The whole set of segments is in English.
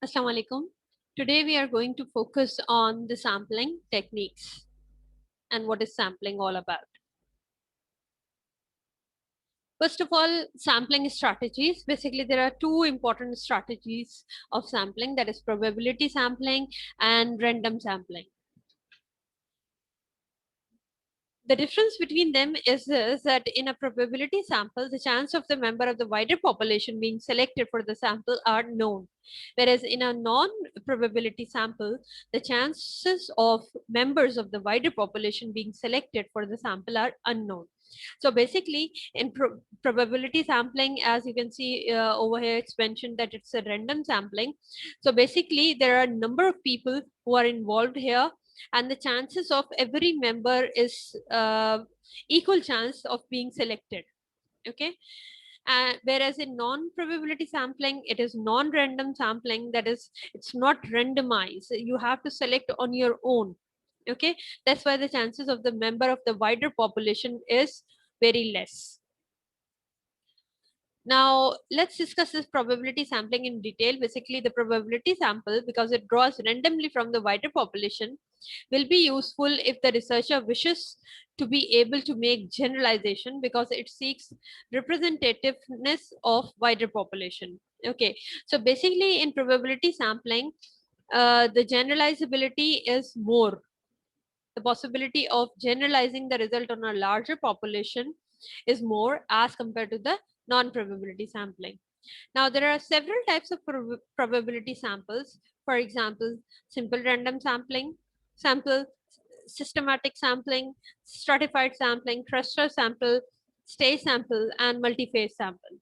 Assalamu alaikum. Today we are going to focus on the sampling techniques and what is sampling all about. First of all, sampling strategies. Basically, there are two important strategies of sampling, that is probability sampling and random sampling. The difference between them is this, that in a probability sample, the chance of the member of the wider population being selected for the sample are known. Whereas in a non-probability sample, the chances of members of the wider population being selected for the sample are unknown. So basically, in probability sampling, as you can see over here, it's mentioned that it's a random sampling. So basically, there are a number of people who are involved here, and the chances of every member is equal chance of being selected. Okay. Whereas in non-probability sampling, it is non-random sampling, that is, it's not randomized. You have to select on your own. Okay, that's why the chances of the member of the wider population is very less. Now, let's discuss this probability sampling in detail. Basically, the probability sample, because it draws randomly from the wider population, will be useful if the researcher wishes to be able to make generalization, because it seeks representativeness of wider population. Okay, so basically in probability sampling, the generalizability is more. The possibility of generalizing the result on a larger population is more as compared to the non-probability sampling. Now, there are several types of probability samples. For example, simple random sampling, sample, systematic sampling, stratified sampling, cluster sample, stage sample, and multi-phase sample.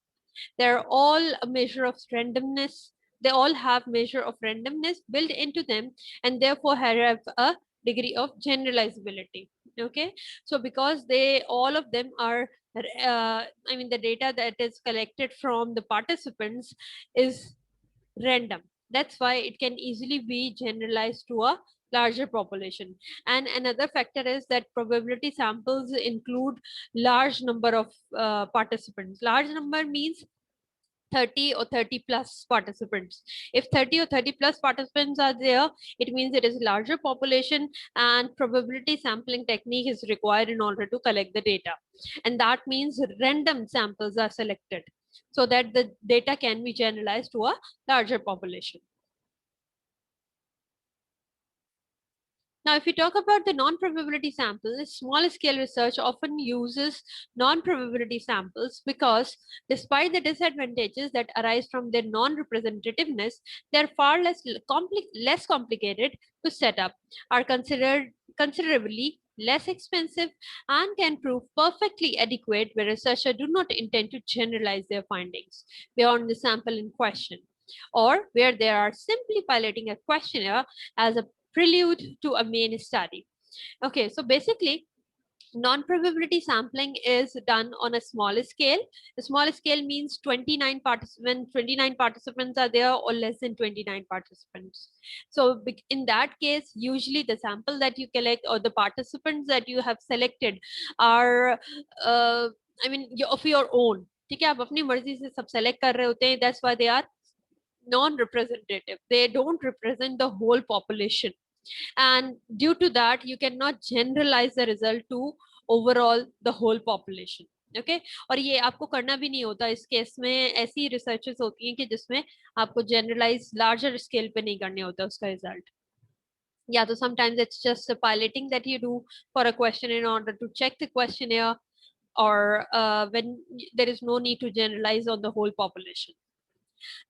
They're all a measure of randomness. They all have measure of randomness built into them, and therefore have a degree of generalizability. Okay, so because they all of them are the data that is collected from the participants is random. That's why it can easily be generalized to a larger population. And another factor is that probability samples include large number of participants. Large number means 30 or 30 plus participants. If 30 or 30 plus participants are there, it means it is larger population, and probability sampling technique is required in order to collect the data. And that means random samples are selected so that the data can be generalized to a larger population. Now, if we talk about the non-probability samples, small scale research often uses non-probability samples because despite the disadvantages that arise from their non-representativeness, they're far less complicated to set up, are considered considerably less expensive, and can prove perfectly adequate where researchers do not intend to generalize their findings beyond the sample in question, or where they are simply piloting a questionnaire as a prelude to a main study. Okay, so basically, non-probability sampling is done on a smaller scale. The smaller scale means 29 participants are there, or less than 29 participants. So in that case, usually the sample that you collect or the participants that you have selected are of your own. ठीक है, आप अपनी मर्जी से सब select कर रहे होते हैं. That's why they are non-representative. They don't represent the whole population, and due to that you cannot generalize the result to overall the whole population. Okay, और ये आपको करना भी नहीं होता. इस केस में ऐसी रिसर्चेस होती हैं कि जिसमें आपको generalize larger scale पे नहीं करने होता उसका result. Yeah, so sometimes it's just a piloting that you do for a question in order to check the questionnaire, or when there is no need to generalize on the whole population.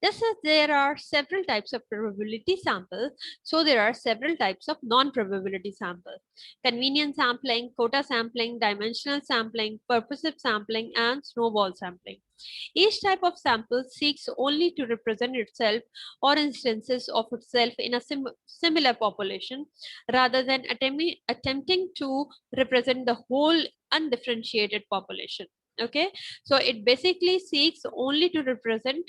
Just as there are several types of probability sample, so there are several types of non-probability sample. Convenience sampling, quota sampling, dimensional sampling, purposive sampling, and snowball sampling. Each type of sample seeks only to represent itself or instances of itself in a similar population, rather than attempting to represent the whole undifferentiated population. Okay, so it basically seeks only to represent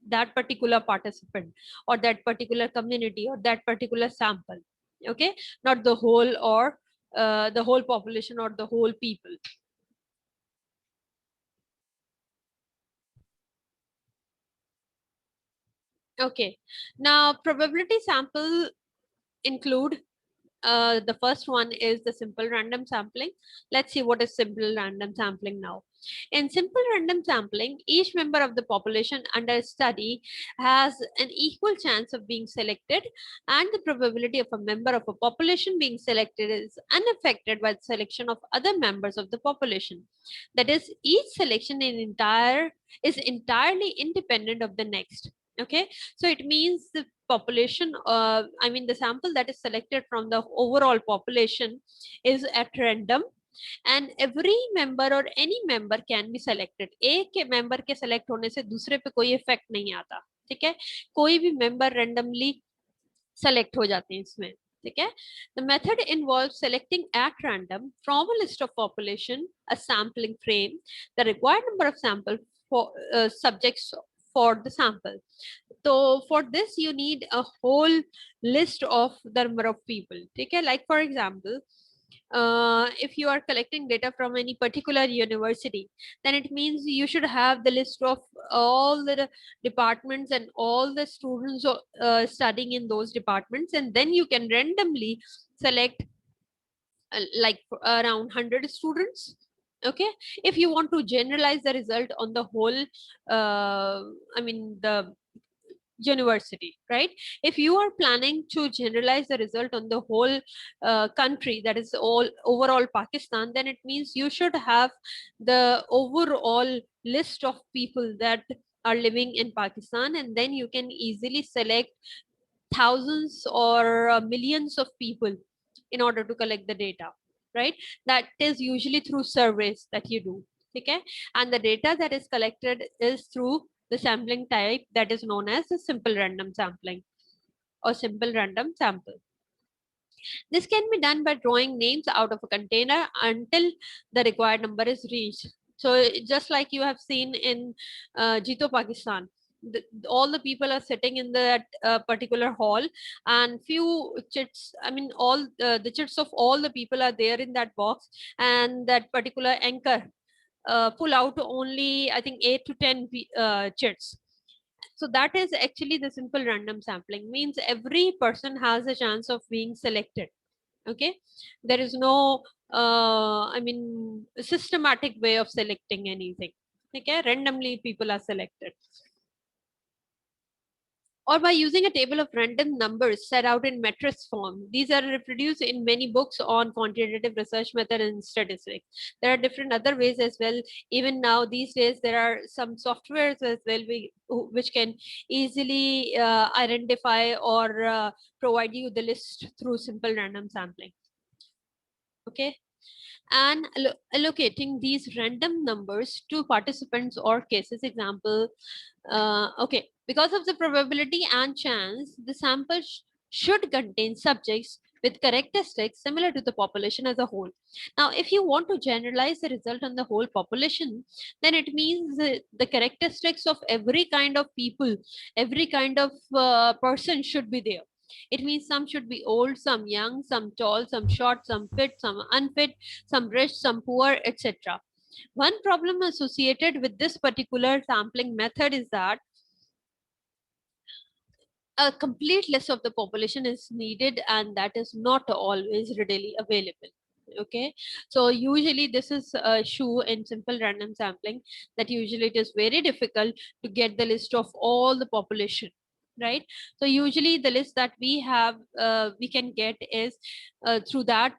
that particular participant or that particular community or that particular sample. Okay, not the whole, or the whole population or the whole people. Okay. Now, probability sample include the first one is the simple random sampling. Let's see what is simple random sampling now. In simple random sampling, each member of the population under study has an equal chance of being selected, and the probability of a member of a population being selected is unaffected by the selection of other members of the population. That is, each selection is entirely independent of the next. Okay, so it means the population, I mean the sample that is selected from the overall population is at random, and every member or any member can be selected. एक के member के select होने से दूसरे पे कोई effect नहीं आता, ठीक है, कोई भी member randomly select हो जाते हैं इसमें, ठीक है. The method involves selecting at random from a list of population a sampling frame, the required number of sample for subjects for the sample. So for this you need a whole list of the number of people, ठीक है. Like for example, if you are collecting data from any particular university, then it means you should have the list of all the departments and all the students studying in those departments, and then you can randomly select like around 100 students. Okay, if you want to generalize the result on the whole, I mean the university, right? If you are planning to generalize the result on the whole country, that is all overall Pakistan, then it means you should have the overall list of people that are living in Pakistan, and then you can easily select thousands or millions of people in order to collect the data, right? That is usually through surveys that you do. Okay, and the data that is collected is through the sampling type that is known as the simple random sampling or simple random sample. This can be done by drawing names out of a container until the required number is reached. So just like you have seen in Jito Pakistan, all the people are sitting in that particular hall, and few chits, I mean all the chits of all the people are there in that box, and that particular anchor pull out only I think 8 to 10 chits. So that is actually the simple random sampling, means every person has a chance of being selected. Okay, there is no I mean systematic way of selecting anything. Okay, randomly people are selected, or by using a table of random numbers set out in matrix form. These are reproduced in many books on quantitative research method and statistics. There are different other ways as well. Even now, these days, there are some softwares as well which can easily identify or provide you the list through simple random sampling. Okay, and allocating these random numbers to participants or cases. Example, okay, because of the probability and chance, the sample should contain subjects with characteristics similar to the population as a whole. Now, if you want to generalize the result on the whole population, then it means the characteristics of every kind of people, every kind of person should be there. It means some should be old, some young, some tall, some short, some fit, some unfit, some rich, some poor, etc. One problem associated with this particular sampling method is that a complete list of the population is needed, and that is not always readily available. Okay, so usually this is a issue in simple random sampling, that usually it is very difficult to get the list of all the population, right? So usually the list that we have we can get is through that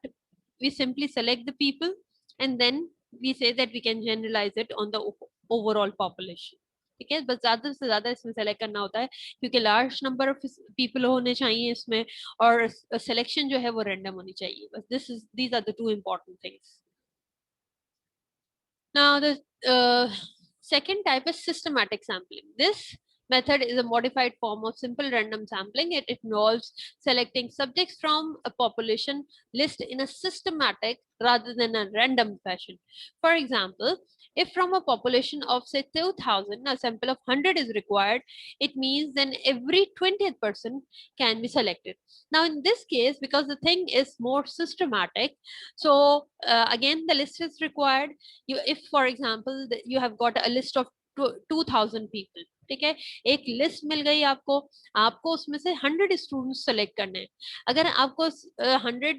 we simply select the people, and then we say that we can generalize it on the overall population. ठीक है, बस ज्यादा से ज्यादा इसमें select करना होता है, क्योंकि लार्ज नंबर ऑफ पीपल होने चाहिए इसमें, और सिलेक्शन जो है वो रैंडम होनी चाहिए. बस these are the two important things. Now, the second type is systematic sampling. This method is a modified form of simple random sampling. It involves selecting subjects from a population list in a systematic rather than a random fashion. For example, if from a population of say 2000, a sample of 100 is required, it means then every 20th person can be selected. Now, in this case, because the thing is more systematic, so again, the list is required. If for example you have got a list of 2000 people, ठीक है, एक list मिल गई आपको, आपको उसमें से 100 students select करने हैं। अगर आपको 100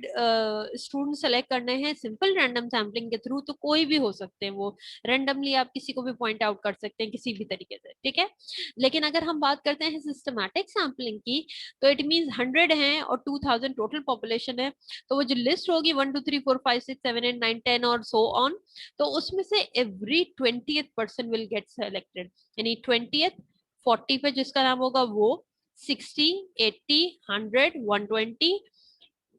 स्टूडेंट सेलेक्ट करने हैं सिंपल रैंडम सैम्पलिंग के थ्रू, तो कोई भी हो सकते हैं, वो रैंडमली आप किसी को भी पॉइंट आउट कर सकते हैं किसी भी तरीके से, ठीक है। लेकिन अगर हम बात करते हैं सिस्टमैटिक सैम्पलिंग की, तो इट मींस 100 हैं और 2000 टोटल पॉपुलेशन है, तो वो जो लिस्ट होगी 1 2 3 4 5 6 7 8 9 10 और सो ऑन, तो उसमें से every 20th person will get selected, यानी 20th 40 पे जिसका नाम होगा वो, 60 80 100 120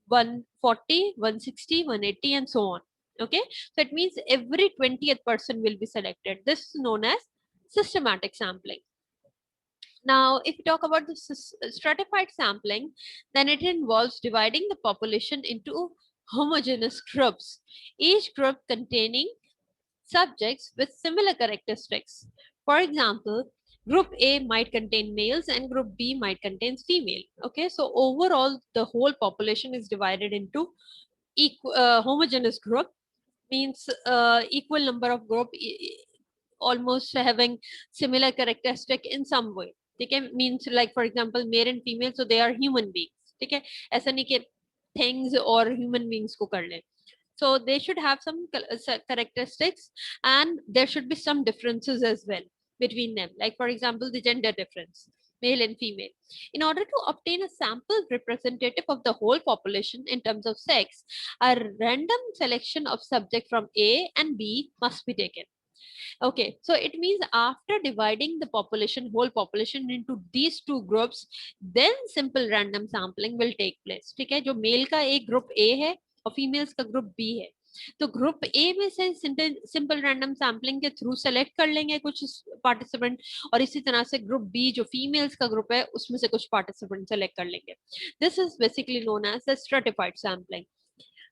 140 160 180 and so on. Okay, so it means every 20th person will be selected. This is known as systematic sampling. Now, if you talk about the stratified sampling, then it involves dividing the population into homogeneous groups, each group containing subjects with similar characteristics. For example, group A might contain males and group B might contain female. Okay, so overall, the whole population is divided into homogeneous group, means equal number of group almost having similar characteristic in some way. ठीक है, means like for example male and female, so they are human beings. ठीक है, ऐसा नहीं कि things और human beings को कर ले. So they should have some characteristics, and there should be some differences as well between them. Like for example, the gender difference, male and female. In order to obtain a sample representative of the whole population in terms of sex, a random selection of subject from A and B must be taken. Okay, so it means after dividing the population, whole population into these two groups, then simple random sampling will take place. ठीक है, जो mail का एक group A है और females का group B है, तो ग्रुप A में से सिंपल रैंडम सैम्पलिंग के थ्रू सेलेक्ट कर लेंगे कुछ पार्टिसिपेंट, और इसी तरह से ग्रुप B जो फीमेल्स का ग्रुप है उसमें से कुछ पार्टिसिपेंट सेलेक्ट कर लेंगे. This is basically known as the stratified sampling.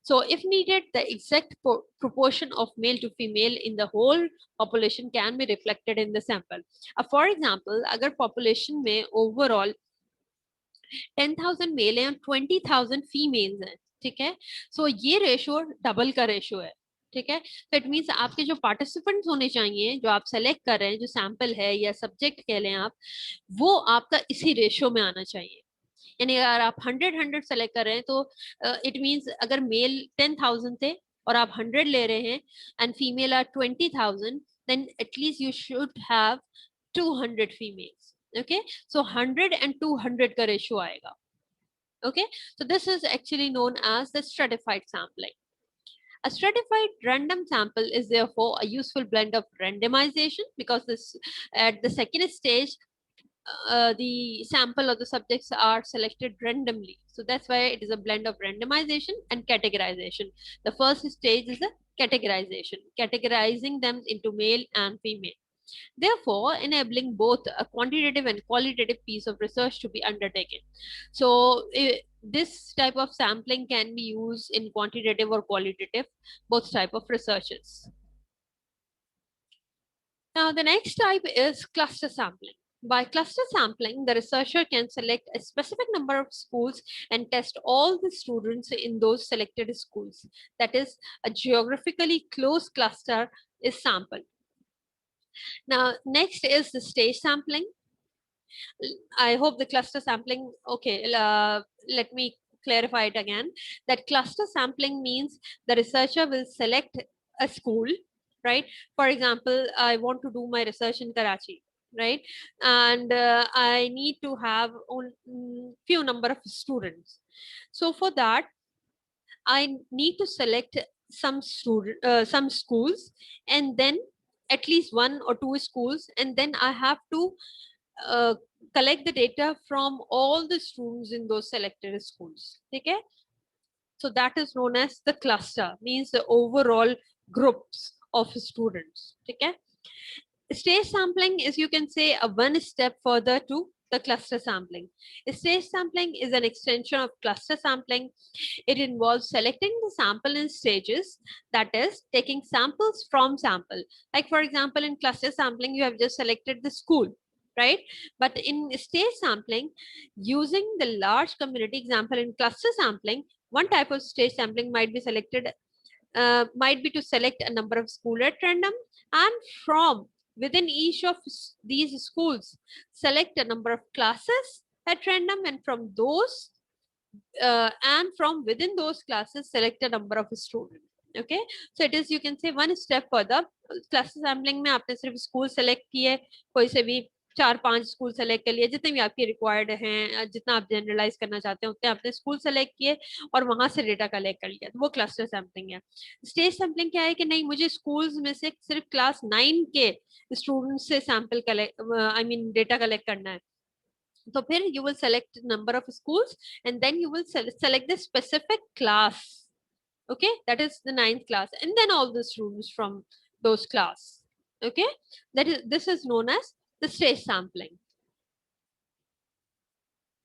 So if needed, the exact proportion of male to female in the whole population can be reflected in the sample. For example, अगर population में overall 10,000 mail हैं और 20,000 females हैं, ठीक है, सो ये ratio double का ratio है. ठीक है, तो इट मीन्स आपके जो पार्टिसिपेंट्स होने चाहिए, जो आप सेलेक्ट कर रहे हैं, जो सैंपल है या सब्जेक्ट कह लें आप, वो आपका इसी रेशो में आना चाहिए. यानी अगर आप 100 सेलेक्ट कर रहे हैं, तो इट मींस अगर मेल 10,000 थे और आप 100 ले रहे हैं and female are 20,000, then at least you should have 200 females. Okay, so 100 and 200 का रेशियो आएगा. Okay, so this is actually known as the stratified sampling. A stratified random sample is therefore a useful blend of randomization, because this at the second stage the sample or the subjects are selected randomly. So that's why it is a blend of randomization and categorization. The first stage is the categorization, categorizing them into male and female, therefore enabling both a quantitative and qualitative piece of research to be undertaken. So this type of sampling can be used in quantitative or qualitative, both type of researches. Now the next type is cluster sampling. By cluster sampling, the researcher can select a specific number of schools and test all the students in those selected schools. That is, a geographically close cluster is sampled. Now, next is the stage sampling. I hope the cluster sampling, okay, let me clarify it again. That cluster sampling means the researcher will select a school, right? For example, I want to do my research in Karachi, right? And I need to have few number of students. So for that, I need to select some schools, and then at least one or two schools, and then I have to collect the data from all the students in those selected schools. Okay, so that is known as the cluster, means the overall groups of students. Okay, stage sampling is, you can say, a one step further to the cluster sampling. Stage sampling is an extension of cluster sampling. It involves selecting the sample in stages, that is, taking samples from sample. Like for example, in cluster sampling, you have just selected the school, right? But in stage sampling, using the large community example in cluster sampling, one type of stage sampling might be selected, might be to select a number of schools at random, and from within each of these schools, select a number of classes at random, and from within those classes, select a number of students. Okay, so it is, you can say, one step further. Class sampling में आपने सिर्फ school select किए, कोई से भी 4-5 school select कर लिए, जितने भी आपके रिक्वायर्ड हैं, जितना आप जनरलाइज करना चाहते हैं उतने आपने स्कूल सेलेक्ट किए और वहां से डेटा कलेक्ट कर लिया, तो वो क्लस्टर सैम्पलिंग है। स्टेज सैम्पलिंग क्या है कि नहीं, मुझे स्कूल्स में से सिर्फ क्लास 9 के स्टूडेंट से sample collect, I mean data collect करना है। So here you will select number of schools and then you will select the specific class. Okay, that is the 9th class, and then all the students from those class. Okay, this is known as the stage sampling.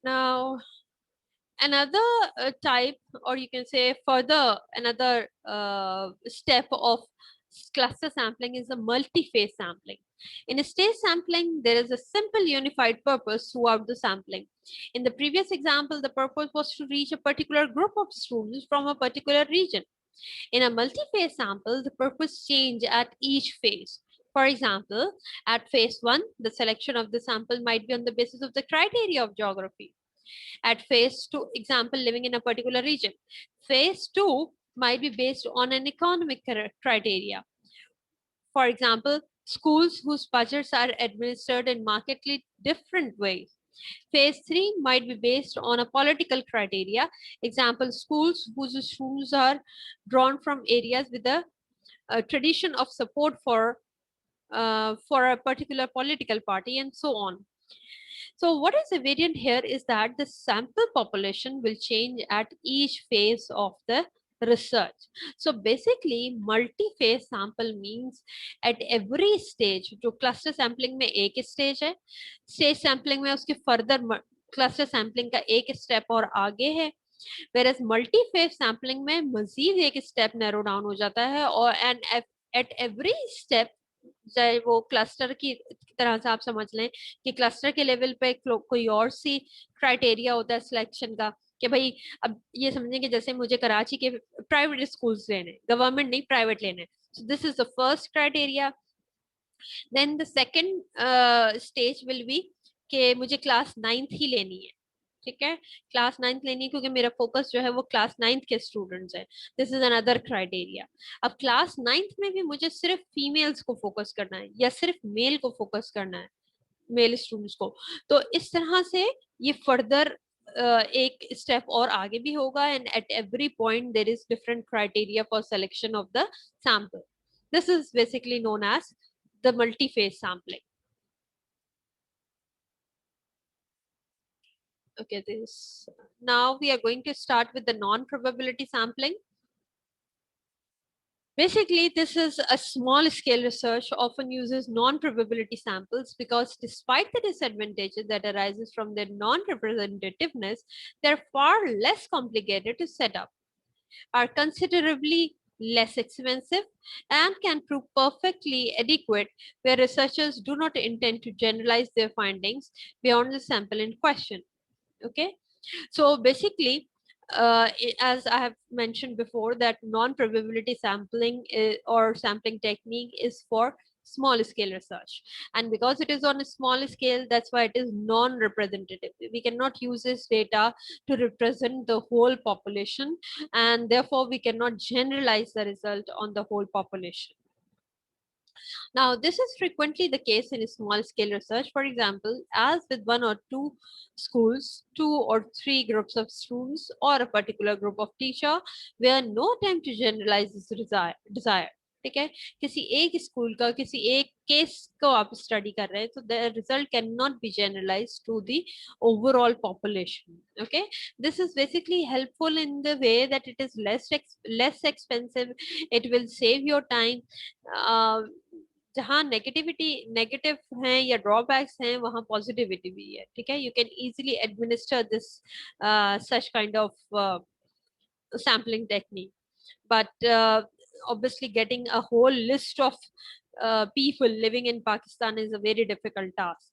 Now another type, or you can say further, another step of cluster sampling is a multi-phase sampling. In a stage sampling, there is a simple unified purpose throughout the sampling. In the previous example, the purpose was to reach a particular group of students from a particular region. In a multi-phase sample, the purpose changes at each phase. For example, at phase 1, the selection of the sample might be on the basis of the criteria of geography. At phase 2, example, living in a particular region. Phase 2 might be based on an economic criteria. For example, schools whose budgets are administered in markedly different ways. Phase 3 might be based on a political criteria. Example, schools whose students are drawn from areas with a tradition of support for a particular political party, and so on. So what is evident here is that the sample population will change at each phase of the research. So basically multi-phase sample means at every stage, जो cluster sampling में एक stage है, stage sampling में उसके further cluster sampling का एक step और आगे है, whereas multi-phase sampling में मजीद एक step narrow down हो जाता है, और and at every step, चाहे वो क्लस्टर की तरह से आप समझ लें कि क्लस्टर के लेवल पे कोई और सी क्राइटेरिया होता है सिलेक्शन का, कि भाई अब ये समझें कि जैसे मुझे कराची के प्राइवेट स्कूल्स लेने, गवर्नमेंट नहीं प्राइवेट लेने, so this is the first criteria. Then the second stage will be कि मुझे क्लास 9th ही लेनी है, ठीक है, क्लास 9th लेनी है क्योंकि मेरा फोकस जो है वो क्लास 9th के स्टूडेंट्स है, दिस इज अनदर क्राइटेरिया। अब क्लास 9th में भी मुझे सिर्फ फीमेल्स को फोकस करना है या सिर्फ मेल को फोकस करना है, मेल स्टूडेंट्स को, तो इस तरह से ये फर्दर एक स्टेप और आगे भी होगा, and at every point there is different criteria for selection of the sample. This is basically known as the multi-phase sampling. Okay, this now we are going to start with the non-probability sampling. Basically, this is a small scale research, often uses non-probability samples because despite the disadvantages that arises from their non-representativeness, they're far less complicated to set up, are considerably less expensive, and can prove perfectly adequate where researchers do not intend to generalize their findings beyond the sample in question. Okay, so basically as I have mentioned before, that non-probability sampling or sampling technique is for small scale research, and because it is on a small scale, that's why it is non-representative. We cannot use this data to represent the whole population, and therefore we cannot generalize the result on the whole population. Now, this is frequently the case in small scale research. For example, as with 1 or 2 schools, 2 or 3 groups of students, or a particular group of teacher, where no attempt to generalize is desired. ठीक है, किसी एक school का किसी एक case को आप study कर रहे हैं, तो the result can not be generalize to the overall population. Okay, this is basically helpful in the way that it is less expensive, it will save your time. जहाँ नेगेटिव हैं या drawbacks हैं, वहाँ positivity भी है, ठीक है. You can easily administer this such kind of sampling technique, but obviously getting a whole list of people living in Pakistan is a very difficult task.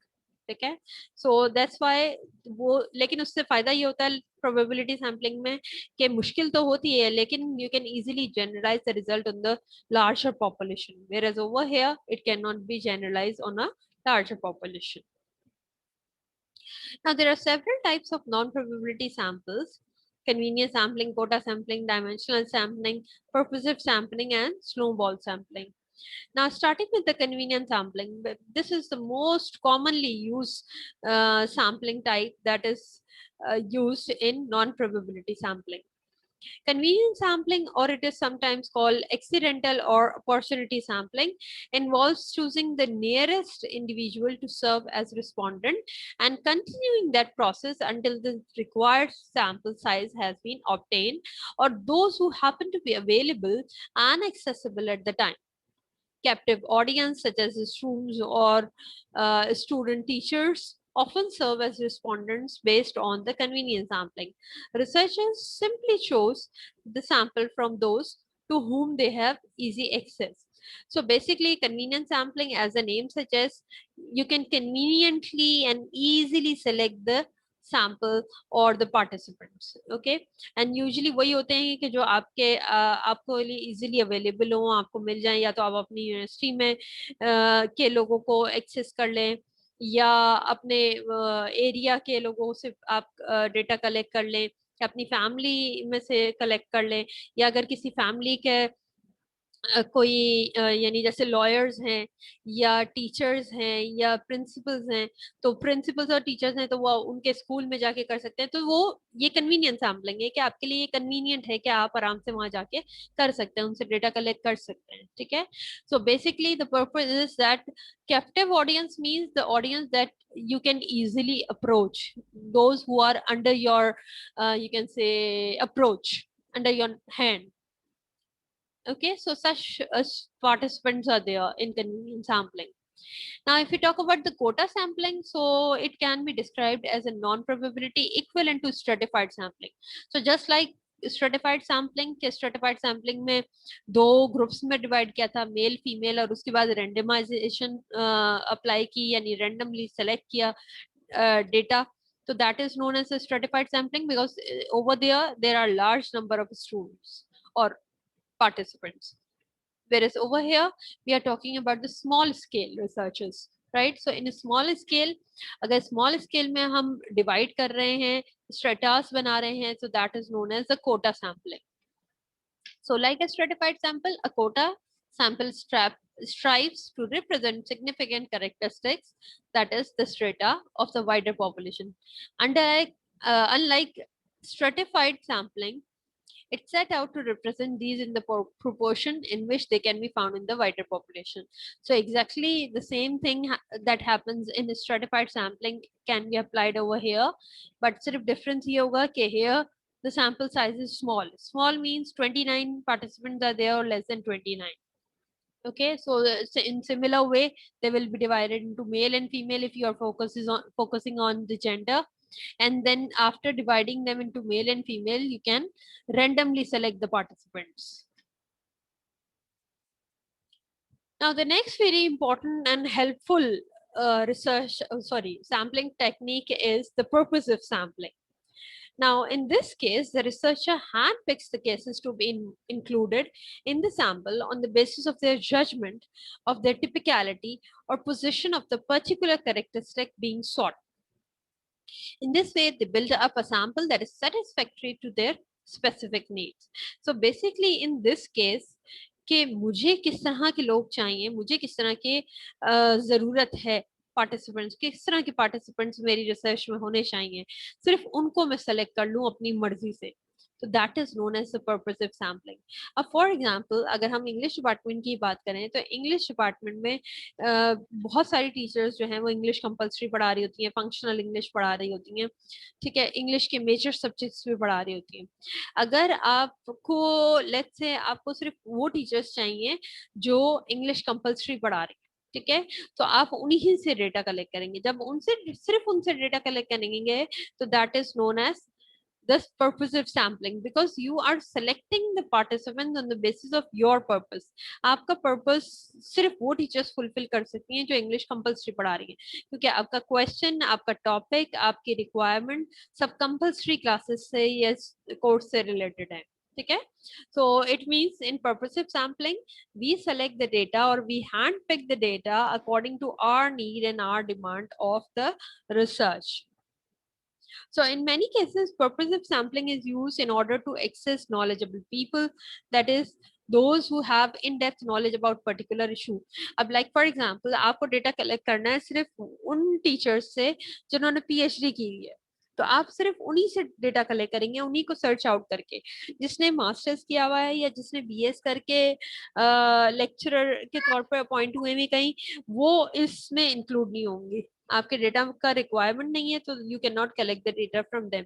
ठीक है. सो दैट्स व्हाई वो, लेकिन उससे फायदा ये होता है प्रोबेबिलिटी सैम्पलिंग में कि मुश्किल तो होती है, लेकिन you can easily generalize the result on the larger population, whereas over here it cannot be generalized on a larger population. Now, there are several types of non-probability samples: convenience sampling, quota sampling, dimensional sampling, purposive sampling, and snowball sampling. Now, starting with the convenience sampling, this is the most commonly used sampling type that is used in non-probability sampling. Convenience sampling, or it is sometimes called accidental or opportunity sampling, involves choosing the nearest individual to serve as respondent and continuing that process until the required sample size has been obtained, or those who happen to be available and accessible at the time. Captive audience such as students or student teachers often serve as respondents based on the convenience sampling. Researchers simply chose the sample from those to whom they have easy access. So basically, convenience sampling, as the name suggests, you can conveniently and easily select the sample or the participants. Okay, and usually वही होते हैं कि जो आपके आपको easily available हो, आपको मिल जाए, या तो आप अपनी यूनिवर्सिटी में के लोगों को एक्सेस कर लें, या अपने एरिया के लोगों से आप डेटा कलेक्ट कर लें, या अपनी फैमिली में से कलेक्ट कर लें, या अगर किसी फैमिली के कोई यानी जैसे लॉयर्स हैं या टीचर्स हैं या प्रिंसिपल्स हैं, तो प्रिंसिपल्स और टीचर्स हैं तो वो उनके स्कूल में जाके कर सकते हैं, तो वो ये कन्वीनियंस सैम्पलिंग है कि आपके लिए ये कन्वीनियंट है कि आप आराम से वहां जाके कर सकते हैं, उनसे डेटा कलेक्ट कर सकते हैं. ठीक है. So basically the purpose is that captive audience means the audience that you can easily approach, those who are under your you can say approach, under your hand. Okay, so such participants are there in convenience sampling. Now, if we talk about the quota sampling, so it can be described as a non-probability equivalent to stratified sampling. So just like stratified sampling, के stratified sampling में दो groups में divide किया था, male female, और उसके बाद randomisation apply की, यानी रेंडमली सेलेक्ट किया data. So that is known as a stratified sampling because over there are large number of students or participants. Whereas over here, we are talking about the small scale researches, right? So in a small scale, अगर small scale में हम divide कर रहे हैं, stratas बना रहे हैं, so that is known as the quota sampling. So like a stratified sample, a quota sample strives to represent significant characteristics, that is the strata of the wider population. Unlike stratified sampling, it set out to represent these in the proportion in which they can be found in the wider population. So exactly the same thing that happens in stratified sampling can be applied over here, but sort of difference ये होगा कि here the sample size is small. Small means 29 participants are there or less than 29. Okay, so in similar way, they will be divided into male and female if you are focusing on the gender. And then after dividing them into male and female, you can randomly select the participants. Now, the next very important and helpful sampling technique is the purposive sampling. Now, in this case, the researcher handpicks the cases to be included in the sample on the basis of their judgment of their typicality or position of the particular characteristic being sought. In this way, they build up a sample that is satisfactory to their specific needs. So basically, in this case, कि मुझे किस तरह के लोग चाहिए, मुझे किस तरह के जरूरत है पार्टिसिपेंट्स, किस तरह के पार्टिसिपेंट्स मेरी रिसर्च में होने चाहिए, सिर्फ उनको मैं सेलेक्ट कर लूं अपनी मर्जी से. तो that is known as the purposive sampling. अब फॉर एग्जांपल अगर हम इंग्लिश डिपार्टमेंट की बात करें, तो इंग्लिश डिपार्टमेंट में बहुत सारी टीचर्स जो हैं वो इंग्लिश कंपलसरी पढ़ा रही होती हैं, फंक्शनल इंग्लिश पढ़ा रही होती हैं. ठीक है, इंग्लिश के मेजर सब्जेक्ट्स भी पढ़ा रही होती हैं. अगर आपको लेट्स से आपको सिर्फ वो टीचर्स चाहिए जो इंग्लिश कंपलसरी पढ़ा रही है, ठीक है, तो आप उन्हीं से डेटा कलेक्ट करेंगे. जब उनसे सिर्फ उनसे डेटा कलेक्ट करेंगे, तो that is known as this purposive sampling, because you are selecting the participants on the basis of your purpose. आपका purpose सिर्फ वो teachers fulfill कर सकती हैं जो English compulsory पढ़ा रही हैं, क्योंकि आपका question, आपका topic, आपकी requirement सब compulsory classes से या course से related है. ठीक है? So it means in purposive sampling we select the data or we hand pick the data according to our need and our demand of the research. So in many cases, purposive sampling is used in order to access knowledgeable people, that is, those who have in-depth knowledge about particular issue. अब like for example, आपको data collect करना है सिर्फ उन teachers से जिन्होंने PhD की है, तो आप सिर्फ उन्हीं से डेटा कलेक्ट करेंगे, उन्हीं को सर्च आउट करके. जिसने मास्टर्स किया हुआ है या जिसने बीएस करके लेक्चरर के तौर पर अपॉइंट हुए हैं कहीं, वो इसमें इंक्लूड नहीं होंगे. आपके डेटा का रिक्वायरमेंट नहीं है, तो you can not collect the data from them.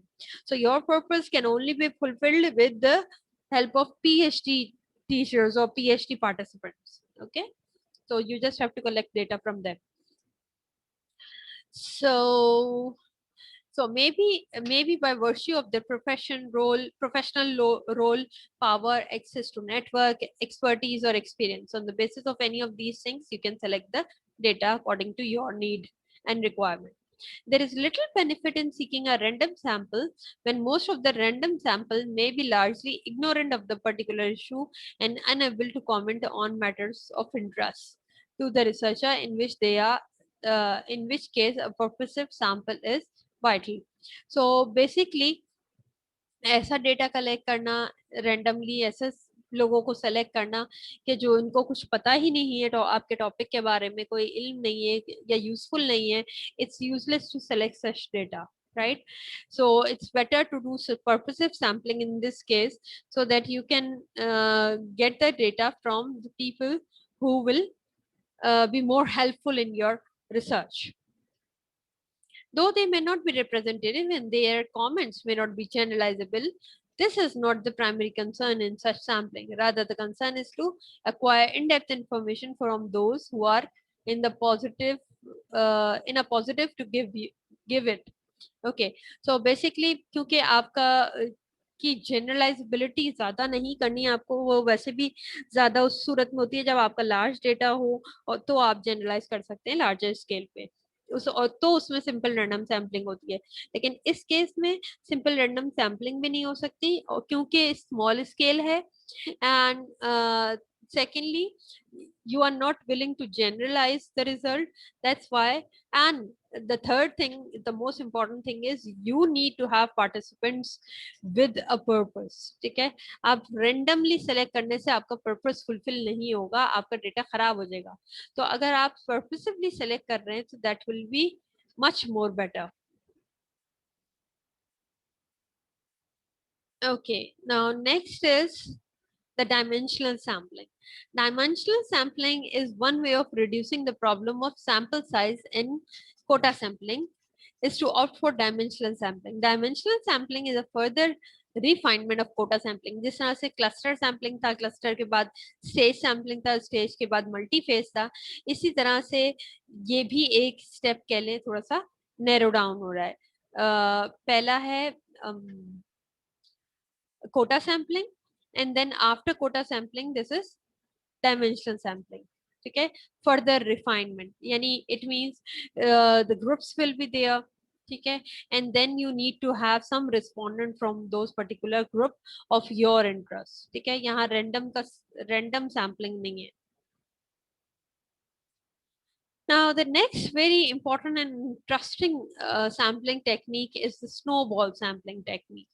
So your purpose can only be fulfilled with the help of PhD teachers or PhD participants. Okay, so you just have to collect data from them. So maybe by virtue of their professional role, power, access to network, expertise, or experience, on the basis of any of these things, you can select the data according to your need and requirement. There is little benefit in seeking a random sample when most of the random sample may be largely ignorant of the particular issue and unable to comment on matters of interest to the researcher, in which they are in which case a purposive sample is vital. So basically ऐसा data collect करना randomly, ऐसे लोगों को select करना कि जो उनको कुछ पता ही नहीं है, तो आपके टॉपिक के बारे में कोई इल्म नहीं है या यूजफुल नहीं है, it's useless to select such data, right? So it's better to do purposive sampling in this case, so that you can get the data from the people who will be more helpful in your research. Though they may not be representative and their comments may not be generalizable, this is not the primary concern in such sampling. Rather, the concern is to acquire in-depth information from those who are in the positive, in a positive to give it. Okay, so basically, क्योंकि आपका की generalisability ज्यादा नहीं करनी है आपको, वो वैसे भी ज्यादा उस सूरत में होती है जब आपका लार्ज डेटा हो, और तो आप जनरलाइज कर सकते हैं लार्जर स्केल पे, तो उसमें सिंपल रैंडम सैम्पलिंग होती है. लेकिन इस केस में सिंपल रैंडम सैम्पलिंग भी नहीं हो सकती, और क्योंकि स्मॉल स्केल है, and secondly you are not willing to generalize the result, that's why. And the third thing, the most important thing is you need to have participants with a purpose. ठीक है, आप randomly select करने से आपका purpose fulfill नहीं होगा, आपका data खराब हो जाएगा. तो अगर आप purposively select कर रहे हैं, तो that will be much more better. Okay, now next is the dimensional sampling. Dimensional sampling is one way of reducing the problem of sample size in quota sampling, is to opt for dimensional sampling. Dimensional sampling is a further refinement of quota sampling. जिस तरह से cluster sampling था, cluster के बाद stage sampling था, stage के बाद multi phase था, इसी तरह से ये भी एक step कह लें थोड़ा सा narrow down हो रहा है. पहला है quota sampling, and then after quota sampling this is dimensional sampling. Okay, further refinement, yani it means the groups will be there. Okay, and then you need to have some respondent from those particular group of your interest. Okay, yahan random sampling nahi hai. Now the next very important and interesting sampling technique is the snowball sampling technique.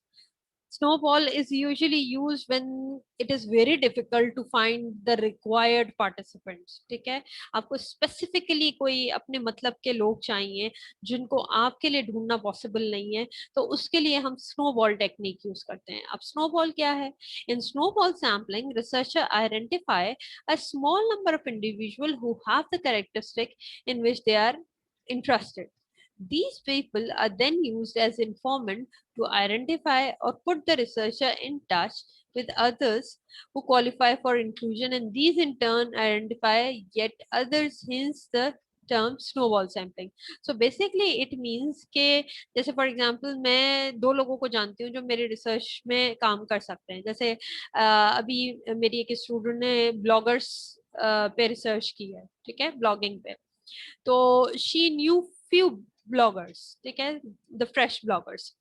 Snowball is usually used when it is very difficult to find the required participants. ठीक है, आपको specifically कोई अपने मतलब के लोग चाहिए जिनको आपके लिए ढूंढना possible नहीं है, तो उसके लिए हम snowball technique use करते हैं. अब snowball क्या है? In snowball sampling, researcher identify a small number of individuals who have the characteristic in which they are interested. These people are then used as informant to identify or put the researcher in touch with others who qualify for inclusion, and these in turn identify yet others, hence the term snowball sampling. So basically it means के जैसे for example मैं दो लोगों को जानती हूँ जो मेरे रिसर्च में काम कर सकते हैं. जैसे अभी मेरी एक स्टूडेंट ने ब्लॉगर्स पे रिसर्च की है, ठीक है, ब्लॉगिंग पे. तो शी न्यू फ्यू ब्लॉगर्स, ठीक है, द फ्रेश ब्लॉगर्स.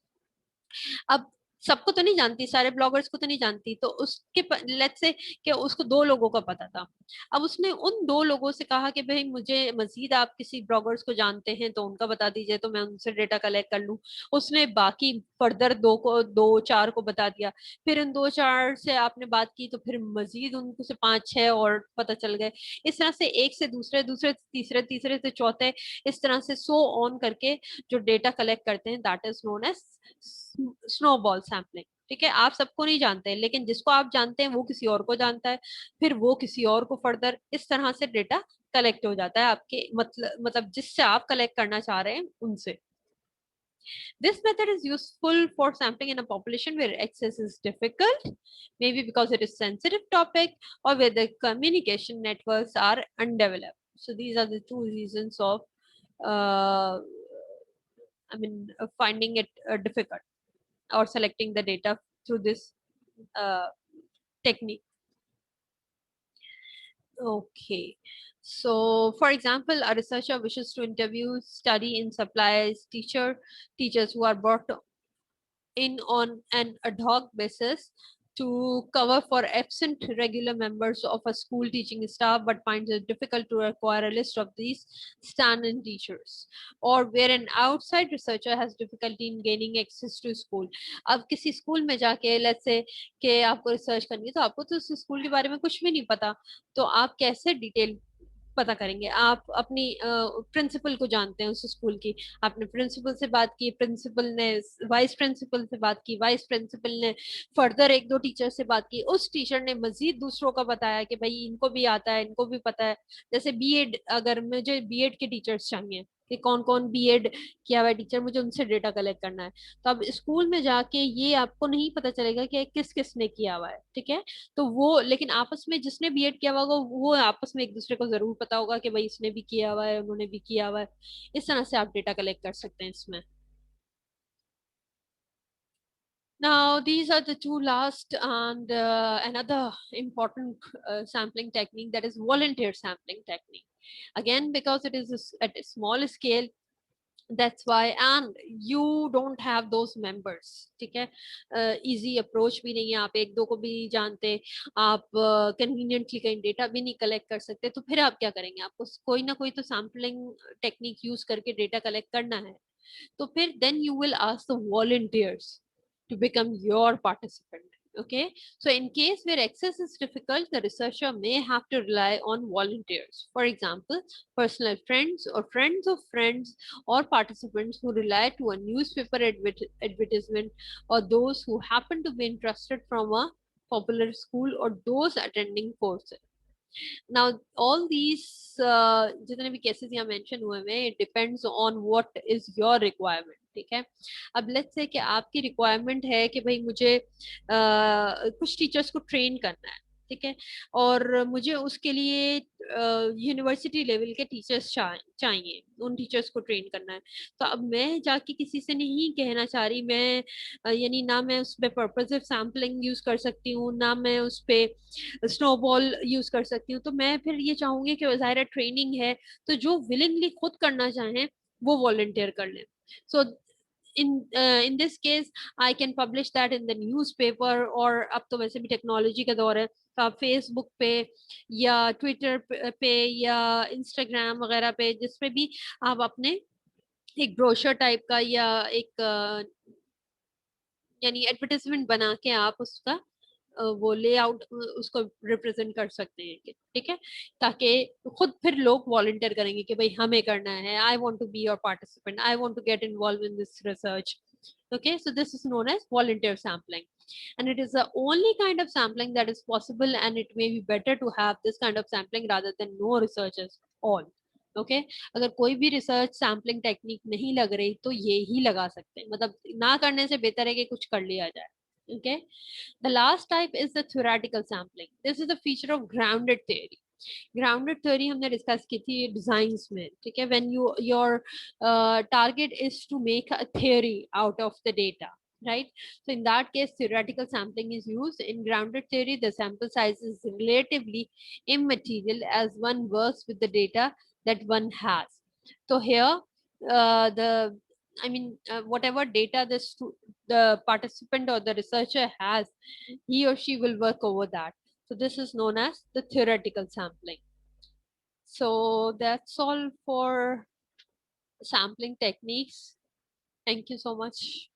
अब सबको तो नहीं जानती, सारे ब्लॉगर्स को तो नहीं जानती, तो उसके लेट्स से कि उसको दो लोगों का पता था. अब उसने उन दो लोगों से कहा कि भाई मुझे मजीद आप किसी ब्लॉगर्स को जानते हैं तो उनका बता दीजिए तो मैं उनसे डेटा कलेक्ट कर लूं. उसने बाकी फर्दर दो चार को बता दिया. फिर उन दो चार से आपने बात की तो फिर मजीद उनको से पांच छह और पता चल गए. इस तरह से एक से दूसरे, दूसरे से तीसरे, तीसरे से चौथे, इस तरह से सो ऑन करके जो डेटा कलेक्ट करते हैं, that is known as snowball sampling. ठीक है, आप सबको नहीं जानते लेकिन जिसको आप जानते हैं वो किसी और को जानता है, फिर वो किसी और को फर्दर, इस तरह से डेटा कलेक्ट हो जाता है आपके मतलब जिससे आप कलेक्ट करना चाह रहे हैं उनसे. This method is useful for sampling in a population where access is difficult, maybe because it is sensitive topic or where the communication networks are undeveloped. So these are the two reasons of uh, finding it difficult or selecting the data through this uh, technique. Okay. So, for example, a researcher wishes to interview, study in supplies, teachers who are brought in on an ad hoc basis to cover for absent regular members of a school teaching staff, but finds it difficult to acquire a list of these stand-in teachers, or where an outside researcher has difficulty in gaining access to school. अब किसी school में जाके let's say कि आपको research करनी है तो आपको तो उस स्कूल के बारे में कुछ भी नहीं पता, तो आप कैसे डिटेल पता करेंगे. आप अपनी प्रिंसिपल को जानते हैं उस स्कूल की, आपने प्रिंसिपल से बात की, प्रिंसिपल ने वाइस प्रिंसिपल से बात की, वाइस प्रिंसिपल ने फर्दर एक दो टीचर से बात की, उस टीचर ने मजीद दूसरों का बताया कि भाई इनको भी आता है, इनको भी पता है. जैसे बीएड, अगर मुझे बीएड के टीचर्स चाहिए कि कौन कौन बीएड किया हुआ है टीचर, मुझे उनसे डेटा कलेक्ट करना है, तो अब स्कूल में जाके ये आपको नहीं पता चलेगा कि किस किसने किया हुआ है. ठीक है, तो वो लेकिन आपस में जिसने बीएड किया हुआ होगा वो आपस में एक दूसरे को जरूर पता होगा कि भाई इसने भी किया हुआ है, उन्होंने भी किया हुआ है. इस तरह से आप डेटा कलेक्ट कर सकते हैं इसमें. Now, these are the two last and another important sampling technique, that is volunteer sampling technique. Again, because it is at a small scale, that's why, and you don't have those members. ठीक है, easy approach भी नहीं है, आप एक दो को भी नहीं जानते, आप conveniently कहीं डेटा भी नहीं कलेक्ट कर सकते, तो फिर आप क्या करेंगे, आपको कोई ना कोई तो सैम्पलिंग टेक्निक यूज करके डेटा कलेक्ट करना है. तो फिर then you will ask the volunteers to become your participant. Okay, so in case where access is difficult, the researcher may have to rely on volunteers. For example, personal friends or friends of friends, or participants who rely to a newspaper advertisement, or those who happen to be interested from a popular school, or those attending courses. Now all these जितने भी cases यहाँ mention हुए हैं, it depends on what is your requirement. ठीक है, अब let's say कि आपकी रिक्वायरमेंट है कि भाई मुझे कुछ टीचर्स को ट्रेन करना है. ठीक है, और मुझे उसके लिए यूनिवर्सिटी लेवल के टीचर्स चाहिए, उन टीचर्स को ट्रेन करना है. तो अब मैं जाके किसी से नहीं कहना चाह रही, मैं यानी ना मैं उस पर पर्पसिव सैम्पलिंग यूज कर सकती हूँ, ना मैं उस पर स्नोबॉल यूज कर सकती हूँ. तो मैं फिर ये चाहूंगी कि ज़ाहिर ट्रेनिंग है तो जो विलिंगली खुद करना चाहें वो वॉलंटियर कर लें. सो in this case I can publish that in the newspaper, और अब तो वैसे भी टेक्नोलॉजी का दौर है, तो आप फेसबुक पे या ट्विटर पे या इंस्टाग्राम वगैरह पे जिस पे भी आप अपने एक ब्रोशर टाइप का या एक यानी एडवर्टाइजमेंट बना के आप उसका वो लेआउट उसको रिप्रेजेंट कर सकते हैं. ठीक है, ताकि खुद फिर लोग वॉलंटियर करेंगे कि भाई हमें करना है, I want to be your participant, I want to get involve in this research. Okay, so this is known as volunteer sampling, and it is the only kind of sampling that is possible, and it may be better to have this kind of sampling rather than no research at all. Okay, अगर कोई भी research sampling technique नहीं लग रही तो ये ही लगा सकते हैं, मतलब ना करने से बेहतर है कि कुछ कर लिया जाए. Okay, the last type is the theoretical sampling. This is a feature of grounded theory. Grounded theory हमने डिस्कस की थी डिजाइंस में, ठीक है, when your target is to make a theory out of the data, right? So in that case, theoretical sampling is used. In grounded theory, the sample size is relatively immaterial as one works with the data that one has. So here, the I mean, whatever data the participant or the researcher has, he or she will work over that. So this is known as the theoretical sampling. So that's all for sampling techniques. Thank you so much.